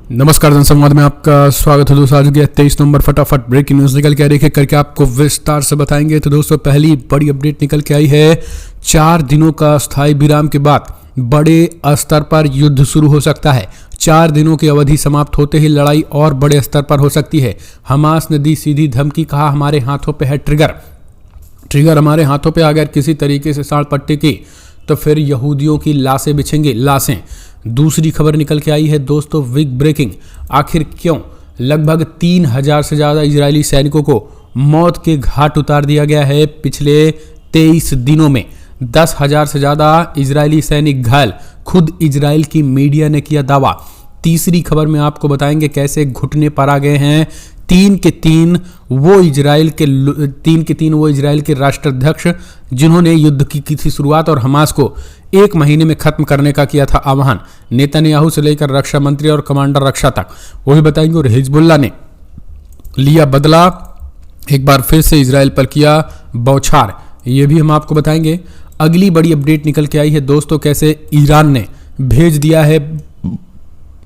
नमस्कार जनसंवाद में आपका स्वागत है दोस्तों। आज के 23 नवंबर फटाफट ब्रेकिंग न्यूज़ निकल के आ रही है करके आपको विस्तार से बताएंगे। तो दोस्तों पहली बड़ी अपडेट निकल के आई है। 4 दिनों का स्थायी विराम के बाद बड़े स्तर पर युद्ध शुरू हो सकता है। 4 दिनों की अवधि समाप्त होते ही लड़ाई और बड़े स्तर पर हो सकती है। हमास ने दी सीधी धमकी, कहा हमारे हाथों पे है ट्रिगर हमारे हाथों पे अगर किसी तरीके से साड़ पट्टी की तो फिर यहूदियों की लाशें बिछेंगी लाशें। दूसरी खबर निकल के आई है दोस्तों, बिग ब्रेकिंग। आखिर क्यों लगभग 3000 से ज़्यादा इजरायली सैनिकों को मौत के घाट उतार दिया गया है पिछले 23 दिनों में। 10,000 से ज़्यादा इजरायली सैनिक घायल, खुद इजराइल की मीडिया ने किया दावा। तीसरी खबर में आपको बताएंगे कैसे घुटने पर आ गए हैं 3 के 3 वो इजराइल के राष्ट्राध्यक्ष जिन्होंने युद्ध की थी शुरुआत और हमास को 1 महीने में खत्म करने का किया था आह्वान। नेतन्याहू से लेकर रक्षा मंत्री और कमांडर रक्षा तक वो भी बताएंगे। और हिजबुल्लाह ने लिया बदला, एक बार फिर से इजराइल पर किया बौछार, ये भी हम आपको बताएंगे। अगली बड़ी अपडेट निकल के आई है दोस्तों, कैसे ईरान ने भेज दिया है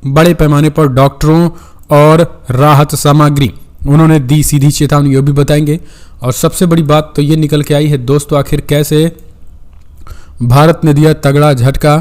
बड़े पैमाने पर डॉक्टरों और राहत सामग्री, उन्होंने दी सीधी चेतावनी, ये भी बताएंगे। और सबसे बड़ी बात तो ये निकल के आई है दोस्तों, आखिर कैसे भारत ने दिया तगड़ा झटका।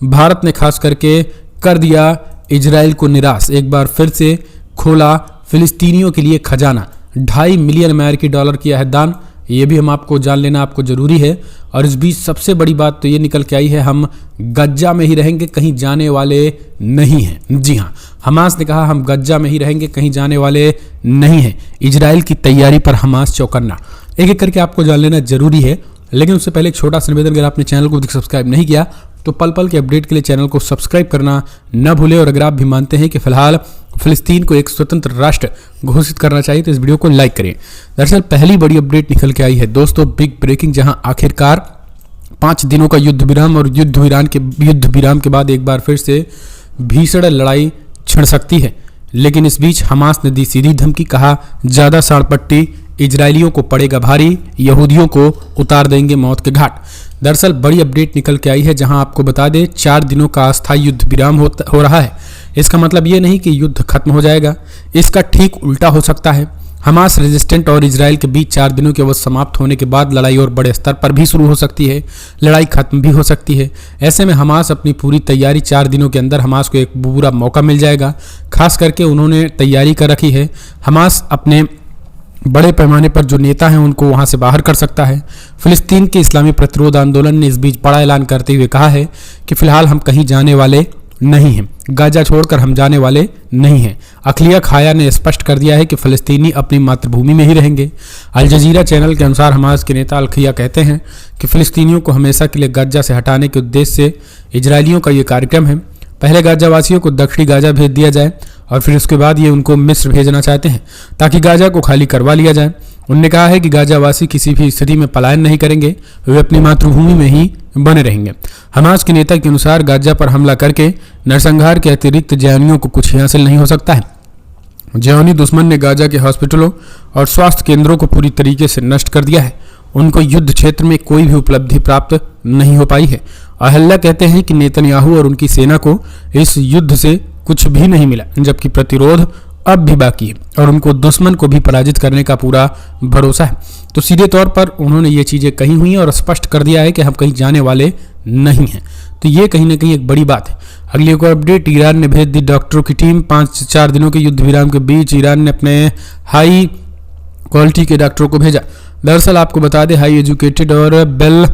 भारत ने खास करके कर दिया इजराइल को निराश, एक बार फिर से खोला फिलिस्तीनियों के लिए खजाना। $2.5 मिलियन अमेरिकी डॉलर किया है दान, ये भी हम आपको जान लेना आपको जरूरी है। और इस बीच सबसे बड़ी बात तो ये निकल के आई है, हम गज्जा में ही रहेंगे, कहीं जाने वाले नहीं हैं। जी हाँ, हमास ने कहा हम गज्जा में ही रहेंगे, कहीं जाने वाले नहीं हैं। इजराइल की तैयारी पर हमास चौकन्ना, एक एक करके आपको जान लेना जरूरी है। लेकिन उससे पहले एक छोटा सा निवेदन, अगर आपने चैनल को सब्सक्राइब नहीं किया तो पल पल के अपडेट के लिए चैनल को सब्सक्राइब करना न भूलें। और अगर आप भी मानते हैं कि फिलहाल फिलिस्तीन को एक स्वतंत्र राष्ट्र घोषित करना चाहिए तो इस वीडियो को लाइक करें। दरअसल पहली बड़ी अपडेट निकल के आई है दोस्तों, बिग ब्रेकिंग, जहां आखिरकार 5 दिनों का युद्ध विराम और युद्ध विराम के बाद एक बार फिर से भीषण लड़ाई छिड़ सकती है। लेकिन इस बीच हमास ने दी सीधी धमकी, कहा ज्यादा साड़पट्टी इजरायलियों को पड़ेगा भारी, यहूदियों को उतार देंगे मौत के घाट। दरअसल बड़ी अपडेट निकल के आई है, जहां आपको बता दें 4 दिनों का अस्थायी युद्ध विराम हो रहा है। इसका मतलब ये नहीं कि युद्ध खत्म हो जाएगा, इसका ठीक उल्टा हो सकता है। हमास रेजिस्टेंट और इजराइल के बीच 4 दिनों के अवधि समाप्त होने के बाद लड़ाई और बड़े स्तर पर भी शुरू हो सकती है, लड़ाई खत्म भी हो सकती है। ऐसे में हमास अपनी पूरी तैयारी, 4 दिनों के अंदर हमास को एक पूरा मौका मिल जाएगा, खास करके उन्होंने तैयारी कर रखी है। हमास अपने बड़े पैमाने पर जो नेता हैं उनको वहां से बाहर कर सकता है। फिलिस्तीन के इस्लामी प्रतिरोध आंदोलन ने इस बीच बड़ा ऐलान करते हुए कहा है कि फिलहाल हम कहीं जाने वाले नहीं हैं, गाजा छोड़कर हम जाने वाले नहीं हैं। अखलिया खाया ने स्पष्ट कर दिया है कि फिलिस्तीनी अपनी मातृभूमि में ही रहेंगे। अल जजीरा चैनल के अनुसार हमास के नेता अल-खिया कहते हैं कि फिलिस्तीनियों को हमेशा के लिए गाजा से हटाने के उद्देश्य से इजरायलियों का ये कार्यक्रम है। पहले गाजावासियों को दक्षिणी गाजा भेज दिया जाए और फिर उसके बाद ये उनको मिस्र भेजना चाहते हैं ताकि गाजा को खाली करवा लिया जाए। उन्होंने कहा है कि गाजावासी किसी भी स्थिति में पलायन नहीं करेंगे, वे अपनी मातृभूमि में ही बने रहेंगे। हमास के नेता के अनुसार गाजा पर हमला करके नरसंहार के अतिरिक्त जयानियों को कुछ हासिल नहीं हो सकता है। जयानी दुश्मन ने गाजा के हॉस्पिटलों और स्वास्थ्य केंद्रों को पूरी तरीके से नष्ट कर दिया है, उनको युद्ध क्षेत्र में कोई भी उपलब्धि प्राप्त नहीं हो पाई है। अहल्ला कहते हैं कि नेतन्याहू और उनकी सेना को इस युद्ध से कुछ भी नहीं मिला, जबकि प्रतिरोध अब भी बाकी है और उनको दुश्मन को भी पराजित करने का पूरा भरोसा है। तो सीधे तौर पर उन्होंने ये चीज़ें कही हुई हैं और स्पष्ट कर दिया है कि हम कहीं जाने वाले नहीं हैं। तो ये कहीं ना कहीं एक बड़ी बात है। अगली एक और अपडेट, ईरान ने भेज दी डॉक्टरों की टीम। 4 दिनों के युद्ध विराम के बीच ईरान ने अपने हाई क्वालिटी के डॉक्टरों को भेजा। दरअसल आपको बता दें, हाई एजुकेटेड और वेल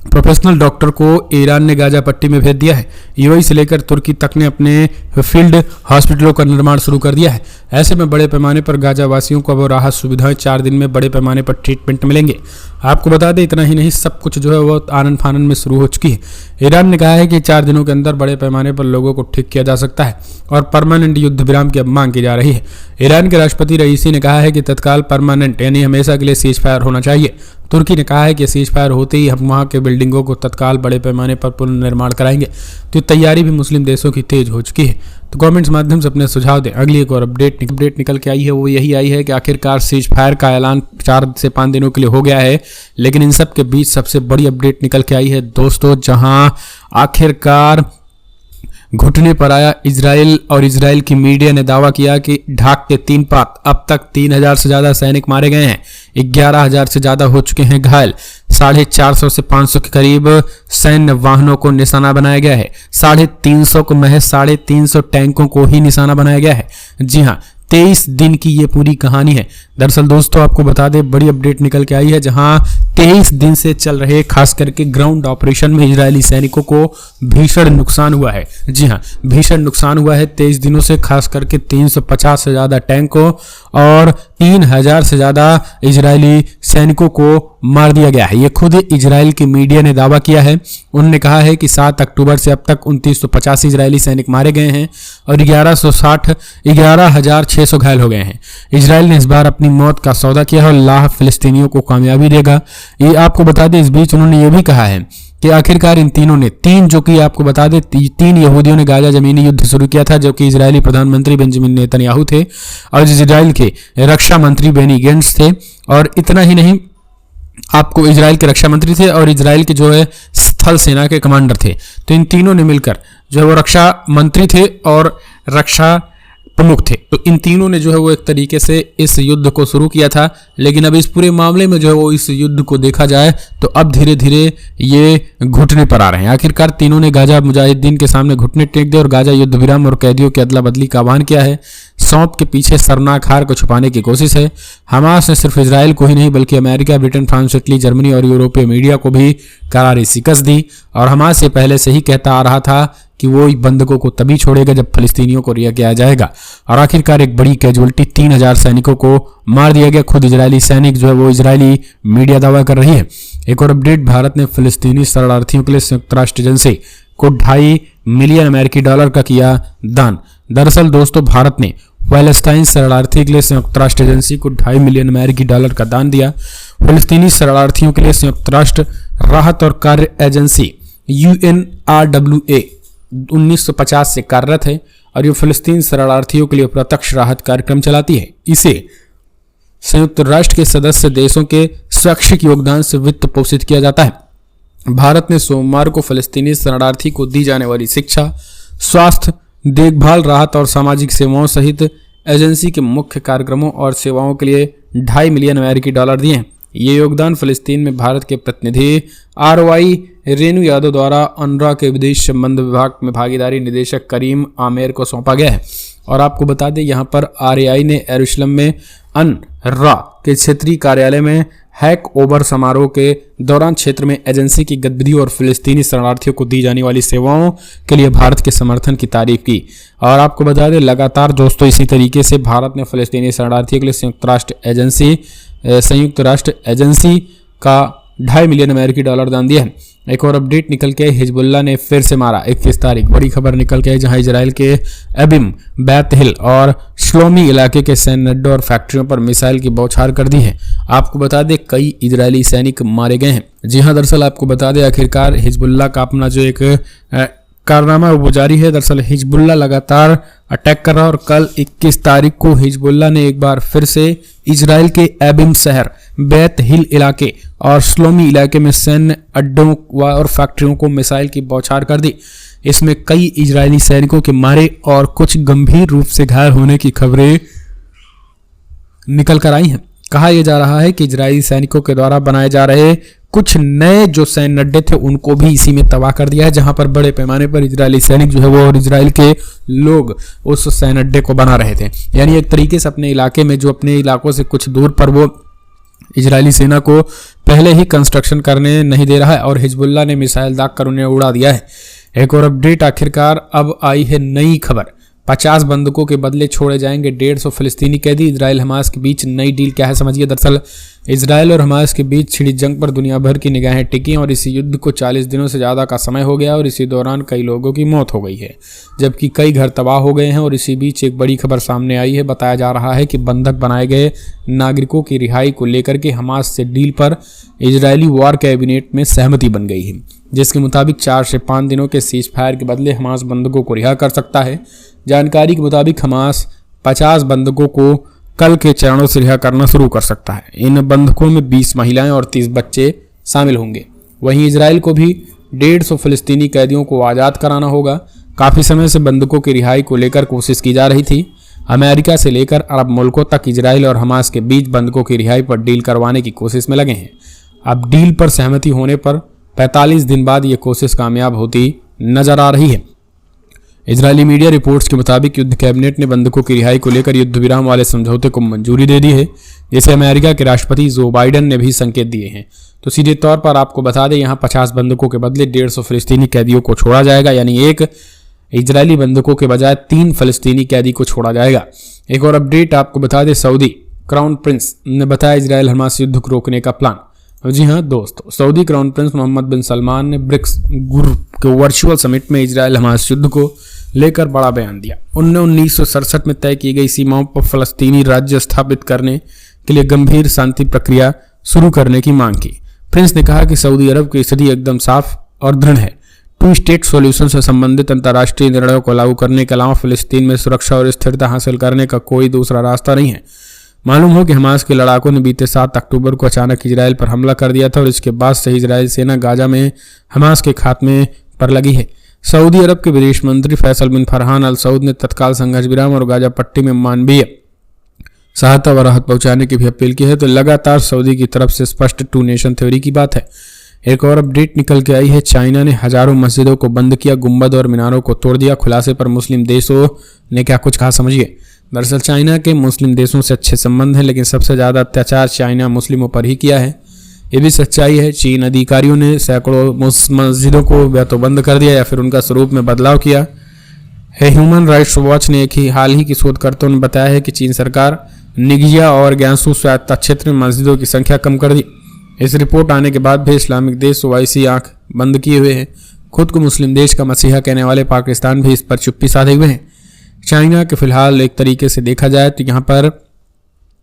प्रोफेशनल डॉक्टर को ईरान ने गाजा पट्टी में भेज दिया है। यूएई से लेकर तुर्की तक ने अपने फील्ड हॉस्पिटलों का निर्माण शुरू कर दिया है। ऐसे में बड़े पैमाने पर गाजा वासियों को अब राहत सुविधाएं 4 दिन में बड़े पैमाने पर ट्रीटमेंट मिलेंगे। आपको बता दें इतना ही नहीं, सब कुछ जो है वो आनन फानन में शुरू हो चुकी है। ईरान ने कहा है कि 4 दिनों के अंदर बड़े पैमाने पर लोगों को ठीक किया जा सकता है और परमानेंट युद्ध विराम की अब मांग की जा रही है। ईरान के राष्ट्रपति रईसी ने कहा है कि तत्काल परमानेंट यानी हमेशा के लिए सीज फायर होना चाहिए। तुर्की ने कहा है कि सीज फायर होते ही हम वहाँ के बिल्डिंगों को तत्काल बड़े पैमाने पर पुनर्निर्माण कराएंगे। तो तैयारी भी मुस्लिम देशों की तेज हो चुकी है। तो कमेंट्स माध्यम से अपने सुझाव दें। अगली एक और अपडेट निकल के आई है, वो यही आई है कि आखिरकार सीज फायर का ऐलान 4 से 5 दिनों के लिए हो गया है। लेकिन इन सब के बीच सबसे बड़ी अपडेट निकल के आई है दोस्तों, जहां आखिरकार घुटने पर आया इजराइल और इजराइल की मीडिया ने दावा किया कि ढाक के 3 पात अब तक 3000 से ज्यादा सैनिक मारे गए हैं, 11000 से ज्यादा हो चुके हैं घायल, 450 से 500 के करीब सैन्य वाहनों को निशाना बनाया गया है, 350 को महज 350 टैंकों को ही निशाना बनाया गया है। जी हाँ, 23 दिन की ये पूरी कहानी है। दरअसल दोस्तों आपको बता दें, बड़ी अपडेट निकल के आई है, जहां 23 दिन से चल रहे खास करके ग्राउंड ऑपरेशन में इजरायली सैनिकों को भीषण नुकसान हुआ है। जी हाँ, भीषण नुकसान हुआ है 23 दिनों से, खास करके 350 से ज्यादा टैंकों और 3000 से ज्यादा इजरायली सैनिकों को मार दिया गया है। ये खुद इजराइल की मीडिया ने दावा किया है। उन्होंने कहा है कि 7 अक्टूबर से अब तक 2985 इजरायली सैनिक मारे गए हैं और 11,600 घायल हो गए हैं। इजराइल ने इस बार अपनी मौत का सौदा किया है और अल्लाह फिलिस्तीनियों को कामयाबी देगा। ये आपको बता दें, इस बीच उन्होंने ये भी कहा है कि आखिरकार इन तीनों ने जो कि आपको बता दें 3 यहूदियों ने गाजा जमीनी युद्ध शुरू किया था, जो कि इजरायली प्रधानमंत्री बेंजामिन नेतन्याहू थे और इजराइल के रक्षा मंत्री बेनी गेंट्स थे। और इतना ही नहीं, आपको इजराइल के रक्षा मंत्री थे और इजराइल के जो है स्थल सेना के कमांडर थे। तो इन तीनों ने मिलकर जो है वो रक्षा मंत्री थे और रक्षा प्रमुख थे। तो इन तीनों ने जो है वो एक तरीके से इस युद्ध को शुरू किया था। लेकिन अब इस पूरे मामले में जो है वो इस युद्ध को देखा जाए तो अब धीरे धीरे ये घुटने पर आ रहे हैं। आखिरकार तीनों ने गाजा मुजाहिदीन के सामने घुटने टेक दिए और गाजा युद्ध विराम और कैदियों की अदला बदली का आह्वान किया है। सौंप के पीछे शर्मनाक हार को छुपाने की कोशिश है। हमास ने सिर्फ इजराइल को ही नहीं बल्कि America, Britain, France, Italy, Germany और यूरोपीय मीडिया को भी करारी शिकस्त दी। और हमास से पहले से ही कहता आ रहा था कि वो बंधकों को तभी छोड़ेगा जब फलस्तीनियों को रिहा किया जाएगा। और आखिरकार एक बड़ी कैजुअलिटी, 3000 सैनिकों को मार दिया गया। खुद इजरायली सैनिक जो है वो इजरायली मीडिया दावा कर रही है। एक और अपडेट, भारत ने फिलिस्तीनी शरणार्थियों के लिए संयुक्त राष्ट्र एजेंसी को $2.5 मिलियन अमेरिकी डॉलर का किया दान। दरअसल दोस्तों, भारत ने फलस्तीनी शरणार्थी के लिए संयुक्त राष्ट्र एजेंसी को $2.5 मिलियन अमेरिकी डॉलर का दान दिया। फिलिस्तीनी शरणार्थियों के लिए संयुक्त राष्ट्र राहत और कार्य एजेंसी UNRWA 1950 से कार्यरत है और ये फिलिस्तीन शरणार्थियों के लिए प्रत्यक्ष राहत कार्यक्रम चलाती है। इसे संयुक्त राष्ट्र के सदस्य देशों के शैक्षिक योगदान से वित्त पोषित किया जाता है। भारत ने सोमवार को फिलिस्तीनी शरणार्थी को दी जाने वाली शिक्षा, स्वास्थ्य, देखभाल, राहत और सामाजिक सेवाओं सहित एजेंसी के मुख्य कार्यक्रमों और सेवाओं के लिए $2.5 मिलियन अमेरिकी डॉलर दिए हैं। ये योगदान फिलिस्तीन में भारत के प्रतिनिधि ROI रेणु यादव द्वारा अनरा के विदेश संबंध विभाग में भागीदारी निदेशक करीम आमेर को सौंपा गया है। और आपको बता दें, यहाँ पर RAI ने यरूशलेम में अनरा के क्षेत्रीय कार्यालय में हैक ओवर समारोह के दौरान क्षेत्र में एजेंसी की गतिविधियों और फिलिस्तीनी शरणार्थियों को दी जाने वाली सेवाओं के लिए भारत के समर्थन की तारीफ की। और आपको बता दें, लगातार दोस्तों इसी तरीके से भारत ने फिलिस्तीनी शरणार्थियों के लिए संयुक्त राष्ट्र एजेंसी का $2.5 मिलियन अमेरिकी डॉलर दान दिया है। एक और अपडेट निकल के, हिजबुल्लाह ने फिर से मारा 21 तारीख, बड़ी खबर निकल के, जहां इजराइल के एबिम, बैत हिल और श्लोमी इलाके के सैन्य अड्डों और फैक्ट्रियों पर मिसाइल की बौछार कर दी है। आपको बता दें, कई इजरायली सैनिक मारे गए हैं। जी हां, दरअसल आपको बता दें, आखिरकार हिजबुल्लाह का अपना जो एक कारनामा वो जारी है। दरअसल हिजबुल्लाह लगातार अटैक कर रहा है और कल 21 तारीख को हिजबुल्लाह ने एक बार फिर से इजराइल के एबिम शहर, बैत हिल इलाके और श्लोमी इलाके में सैन्य अड्डों और फैक्ट्रियों को मिसाइल की बौछार कर दी। इसमें कई इजरायली सैनिकों के मारे और कुछ गंभीर रूप से घायल होने की खबरें निकल कर आई हैं। कहा यह जा रहा है कि इजरायली सैनिकों के द्वारा बनाए जा रहे कुछ नए जो सैन्य अड्डे थे उनको भी इसी में तबाह कर दिया है, जहां पर बड़े पैमाने पर इजरायली सैनिक जो है वो और इजराइल के लोग उस सैन्य अड्डे को बना रहे थे। यानी एक तरीके से अपने इलाके में, जो अपने इलाकों से कुछ दूर पर, वो इजरायली सेना को पहले ही कंस्ट्रक्शन करने नहीं दे रहा है और हिजबुल्लाह ने मिसाइल दागकर उन्हें उड़ा दिया है। एक और अपडेट, आखिरकार अब आई है नई खबर, 50 बंधकों के बदले छोड़े जाएंगे 150 फिलिस्तीनी कैदी। इजराइल हमास के बीच नई डील क्या है, समझिए। दरअसल इजराइल और हमास के बीच छिड़ी जंग पर दुनिया भर की निगाहें टिकी और इसी युद्ध को 40 दिनों से ज़्यादा का समय हो गया और इसी दौरान कई लोगों की मौत हो गई है, जबकि कई घर तबाह हो गए हैं। और इसी बीच एक बड़ी खबर सामने आई है। बताया जा रहा है कि बंधक बनाए गए नागरिकों की रिहाई को लेकर के हमास से डील पर इजरायली वॉर कैबिनेट में सहमति बन गई है, जिसके मुताबिक 4 से 5 दिनों के सीज फायर के बदले हमास बंधकों को रिहा कर सकता है। जानकारी के मुताबिक हमास 50 बंधकों को कल के चरणों से रिहा करना शुरू कर सकता है। इन बंधकों में 20 महिलाएं और 30 बच्चे शामिल होंगे। वहीं इजराइल को भी 150 फिलिस्तीनी कैदियों को आज़ाद कराना होगा। काफी समय से बंधकों की रिहाई को लेकर कोशिश की जा रही थी। अमेरिका से लेकर अरब मुल्कों तक इजराइल और हमास के बीच बंधकों की रिहाई पर डील करवाने की कोशिश में लगे हैं। अब डील पर सहमति होने पर 45 दिन बाद ये कोशिश कामयाब होती नजर आ रही है। इजरायली मीडिया रिपोर्ट्स के मुताबिक युद्ध कैबिनेट ने बंधकों की रिहाई को लेकर युद्ध विराम वाले समझौते को मंजूरी दे दी है, जिसे अमेरिका के राष्ट्रपति जो बाइडेन ने भी संकेत दिए हैं। तो सीधे तौर पर आपको बता दें, यहाँ 50 बंधकों के बदले 150 फिलिस्तीनी कैदियों को छोड़ा जाएगा, यानी एक इजरायली बंधकों के बजाय 3 फलस्तीनी कैदी को छोड़ा जाएगा। एक और अपडेट आपको बता दें, सऊदी क्राउन प्रिंस ने बताया इजराइल हमास युद्ध को रोकने का प्लान। जी हाँ दोस्तों, सऊदी क्राउन प्रिंस मोहम्मद बिन सलमान ने ब्रिक्स ग्रुप के वर्चुअल समिट में इजराइल हमास युद्ध को लेकर बड़ा बयान दिया। उन्होंने 1967 में तय की गई सीमाओं पर फलस्तीनी राज्य स्थापित करने के लिए गंभीर शांति प्रक्रिया शुरू करने की मांग की। प्रिंस ने कहा कि सऊदी अरब की स्थिति एकदम साफ और दृढ़ है। 2 स्टेट सॉल्यूशन से संबंधित अंतर्राष्ट्रीय निर्णयों को लागू करने के अलावा फिलिस्तीन में सुरक्षा और स्थिरता हासिल करने का कोई दूसरा रास्ता नहीं है। मालूम हो कि हमास के लड़ाकों ने बीते 7 अक्टूबर को अचानक इजराइल पर हमला कर दिया था और इसके बाद से इजराइल सेना गाजा में हमास के खात्मे पर लगी है। सऊदी अरब के विदेश मंत्री फैसल बिन फरहान अल सऊद ने तत्काल संघर्ष विराम और गाजा पट्टी में मानवीय सहायता व राहत पहुंचाने की भी अपील की है। तो लगातार सऊदी की तरफ से स्पष्ट 2 नेशन थ्योरी की बात है। एक और अपडेट निकल के आई है, चाइना ने हजारों मस्जिदों को बंद किया, गुंबद और मीनारों को तोड़ दिया। खुलासे पर मुस्लिम देशों ने क्या कुछ कहा, समझिए। दरअसल चाइना के मुस्लिम देशों से अच्छे संबंध हैं, लेकिन सबसे ज्यादा अत्याचार चाइना मुस्लिमों पर ही किया है। ये भी सच्चाई है। चीन अधिकारियों ने सैकड़ों मस्जिदों को या तो बंद कर दिया या फिर उनका स्वरूप में बदलाव किया है। ह्यूमन राइट्स वॉच ने हाल ही की शोधकर्ताओं ने बताया है कि चीन सरकार निगिया और ग्यासू स्वायत्ता क्षेत्र में मस्जिदों की संख्या कम कर दी। इस रिपोर्ट आने के बाद भी इस्लामिक देश ओवैसी आंख बंद किए हुए हैं। खुद को मुस्लिम देश का मसीहा कहने वाले पाकिस्तान भी इस पर चुप्पी साधे हुए हैं। चाइना के फिलहाल एक तरीके से देखा जाए तो यहाँ पर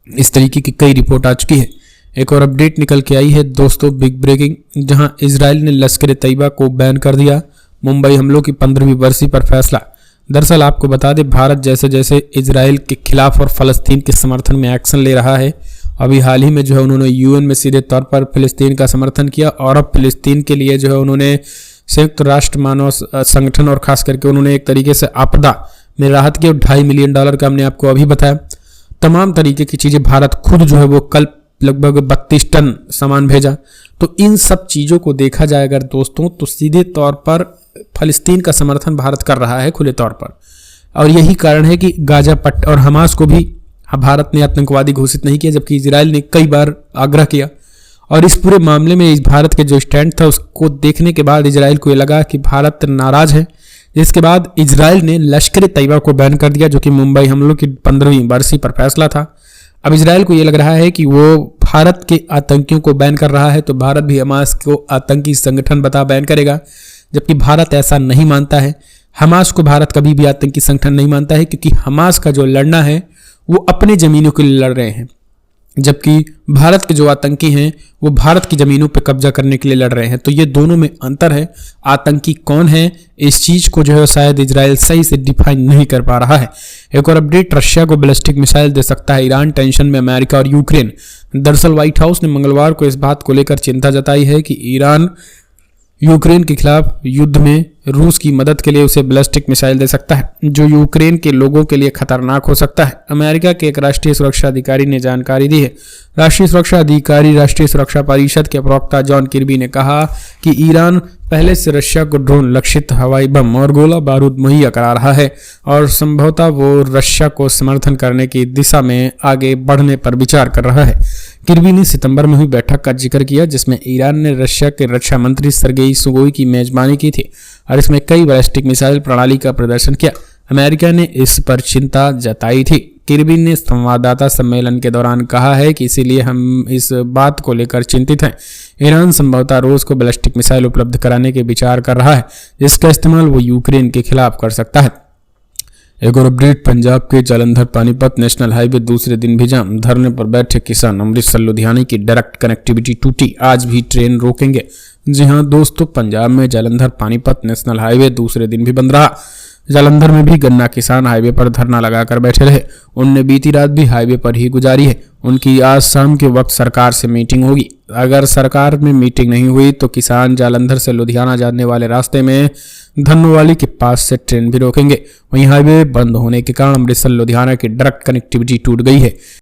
इस तरीके की कई रिपोर्ट आ चुकी है। एक और अपडेट निकल के आई है दोस्तों, बिग ब्रेकिंग, जहां इजराइल ने लश्कर तैयबा को बैन कर दिया। मुंबई हमलों की 15वीं बरसी पर फैसला। दरअसल आपको बता दें, भारत जैसे जैसे इजराइल के खिलाफ और फलस्तीन के समर्थन में एक्शन ले रहा है, अभी हाल ही में जो है उन्होंने यूएन में सीधे तौर पर फिलिस्तीन का समर्थन किया और अब फिलिस्तीन के लिए जो है उन्होंने संयुक्त राष्ट्र मानव संगठन और खास करके उन्होंने एक तरीके से आपदा में राहत की। $2.5 मिलियन का हमने आपको अभी बताया। तमाम तरीके की चीजें भारत खुद जो है वो कल लगभग 32 टन सामान भेजा। तो इन सब चीजों को देखा जाए अगर दोस्तों, तो सीधे तौर पर फलस्तीन का समर्थन भारत कर रहा है खुले तौर पर, और यही कारण है कि गाजा पट्टी और हमास को भी भारत ने आतंकवादी घोषित नहीं किया, जबकि इजराइल ने कई बार आग्रह किया। और इस पूरे मामले में इस भारत के जो स्टैंड था उसको देखने के बाद इजराइल को ये लगा कि भारत नाराज है, जिसके बाद इजराइल ने लश्कर तैयबा को बैन कर दिया, जो कि मुंबई हमलों की 15वीं बरसी पर फैसला था। अब इजराइल को ये लग रहा है कि वो भारत के आतंकियों को बैन कर रहा है, तो भारत भी हमास को आतंकी संगठन बता बैन करेगा, जबकि भारत ऐसा नहीं मानता है। हमास को भारत कभी भी आतंकी संगठन नहीं मानता है, क्योंकि हमास का जो लड़ना है वो अपने जमीनों के लिए लड़ रहे हैं, जबकि भारत के जो आतंकी हैं वो भारत की जमीनों पर कब्जा करने के लिए लड़ रहे हैं। तो ये दोनों में अंतर है। आतंकी कौन है, इस चीज को जो है शायद इजराइल सही से डिफाइन नहीं कर पा रहा है। एक और अपडेट, रशिया को बैलिस्टिक मिसाइल दे सकता है ईरान, टेंशन में अमेरिका और यूक्रेन। दरअसल व्हाइट हाउस ने मंगलवार को इस बात को लेकर चिंता जताई है कि ईरान यूक्रेन के खिलाफ युद्ध में रूस की मदद के लिए उसे बैलिस्टिक मिसाइल दे सकता है, जो यूक्रेन के लोगों के लिए खतरनाक हो सकता है। अमेरिका के एक राष्ट्रीय सुरक्षा अधिकारी ने जानकारी दी है। राष्ट्रीय सुरक्षा अधिकारी राष्ट्रीय सुरक्षा परिषद के प्रवक्ता जॉन किर्बी ने कहा कि ईरान पहले से रशिया को ड्रोन, लक्षित हवाई बम और गोला बारूद मुहैया करा रहा है और संभवतः वो रशिया को समर्थन करने की दिशा में आगे बढ़ने पर विचार कर रहा है। किर्बी ने सितंबर में हुई बैठक का जिक्र किया, जिसमें ईरान ने रशिया के रक्षा मंत्री सर्गेई सुगोई की मेजबानी की थी और इसमें कई बैलिस्टिक मिसाइल प्रणाली का प्रदर्शन किया। अमेरिका ने इस पर चिंता जताई थी। किर्बी ने संवाददाता सम्मेलन के दौरान कहा है कि इसीलिए हम इस बात को लेकर चिंतित हैं। ईरान संभवतः रूस को बैलिस्टिक मिसाइल उपलब्ध कराने के विचार कर रहा है, जिसका इस्तेमाल वो यूक्रेन के खिलाफ कर सकता है। एक और अपडेट, पंजाब के जालंधर पानीपत नेशनल हाईवे दूसरे दिन भी जाम, धरने पर बैठे किसान। अमृतसर लुधियाना की डायरेक्ट कनेक्टिविटी टूटी, आज भी ट्रेन रोकेंगे। जी हां दोस्तों, पंजाब में जालंधर पानीपत नेशनल हाईवे दूसरे दिन भी बंद रहा। जालंधर में भी गन्ना किसान हाईवे पर धरना लगाकर बैठे रहे। उनने बीती रात भी हाईवे पर ही गुजारी है। उनकी आज शाम के वक्त सरकार से मीटिंग होगी। अगर सरकार में मीटिंग नहीं हुई तो किसान जालंधर से लुधियाना जाने वाले रास्ते में धन्नोवाली के पास से ट्रेन भी रोकेंगे। वहीं हाईवे बंद होने के कारण अमृतसर लुधियाना की डायरेक्ट कनेक्टिविटी टूट गई है।